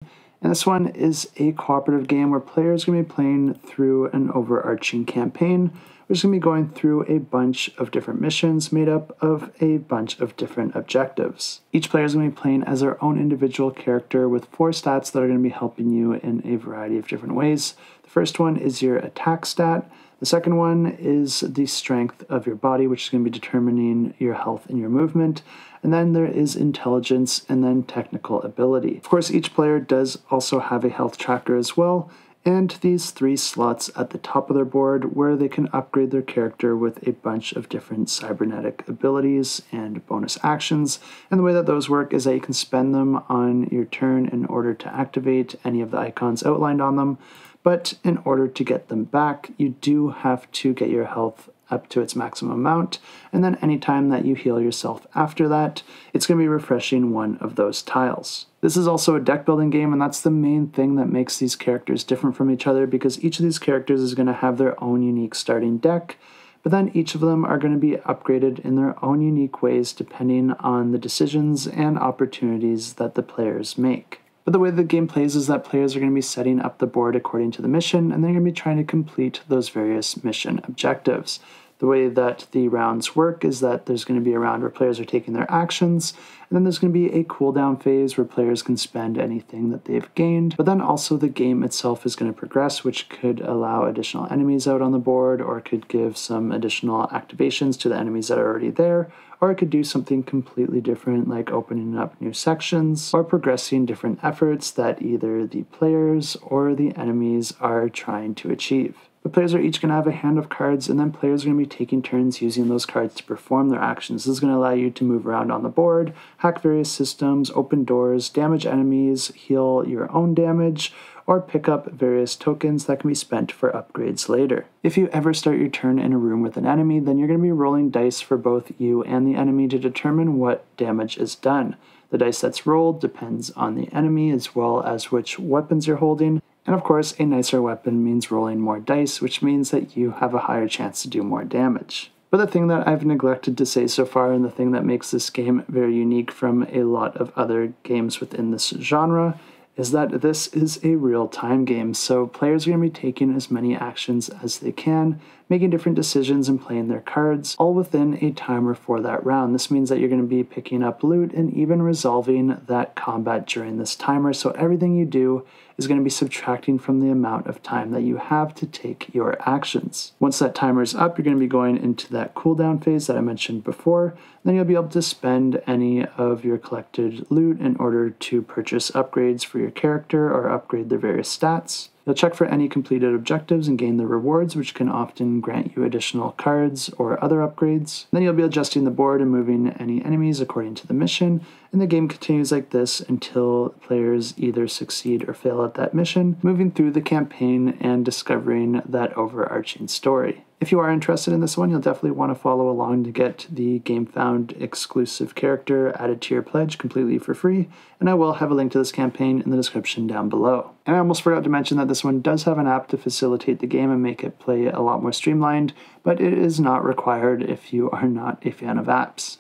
And this one is a cooperative game where players are going to be playing through an overarching campaign, which is going to be going through a bunch of different missions made up of a bunch of different objectives. Each player is going to be playing as their own individual character with 4 stats that are going to be helping you in a variety of different ways. The first one is your attack stat. The second one is the strength of your body, which is going to be determining your health and your movement. And then there is intelligence and then technical ability. Of course, each player does also have a health tracker as well, and these 3 slots at the top of their board where they can upgrade their character with a bunch of different cybernetic abilities and bonus actions. And the way that those work is that you can spend them on your turn in order to activate any of the icons outlined on them. But in order to get them back, you do have to get your health up to its maximum amount, and then anytime that you heal yourself after that, it's going to be refreshing one of those tiles. This is also a deck building game, and that's the main thing that makes these characters different from each other, because each of these characters is going to have their own unique starting deck, but then each of them are going to be upgraded in their own unique ways depending on the decisions and opportunities that the players make. But the way the game plays is that players are going to be setting up the board according to the mission, and they're going to be trying to complete those various mission objectives. The way that the rounds work is that there's going to be a round where players are taking their actions, and then there's going to be a cooldown phase where players can spend anything that they've gained. But then also the game itself is going to progress, which could allow additional enemies out on the board, or could give some additional activations to the enemies that are already there, or it could do something completely different like opening up new sections or progressing different efforts that either the players or the enemies are trying to achieve. The players are each going to have a hand of cards, and then players are going to be taking turns using those cards to perform their actions. This is going to allow you to move around on the board, hack various systems, open doors, damage enemies, heal your own damage, or pick up various tokens that can be spent for upgrades later. If you ever start your turn in a room with an enemy, then you're going to be rolling dice for both you and the enemy to determine what damage is done. The dice that's rolled depends on the enemy as well as which weapons you're holding. And of course, a nicer weapon means rolling more dice, which means that you have a higher chance to do more damage. But the thing that I've neglected to say so far, and the thing that makes this game very unique from a lot of other games within this genre, is that this is a real-time game, so players are going to be taking as many actions as they can, making different decisions and playing their cards, all within a timer for that round. This means that you're going to be picking up loot and even resolving that combat during this timer, so everything you do is going to be subtracting from the amount of time that you have to take your actions. Once that timer is up, you're going to be going into that cooldown phase that I mentioned before. Then you'll be able to spend any of your collected loot in order to purchase upgrades for your character or upgrade their various stats. You'll check for any completed objectives and gain the rewards, which can often grant you additional cards or other upgrades. Then you'll be adjusting the board and moving any enemies according to the mission, and the game continues like this until players either succeed or fail at that mission, moving through the campaign and discovering that overarching story. If you are interested in this one, you'll definitely want to follow along to get the GameFound exclusive character added to your pledge completely for free, and I will have a link to this campaign in the description down below. And I almost forgot to mention that this one does have an app to facilitate the game and make it play a lot more streamlined, but it is not required if you are not a fan of apps.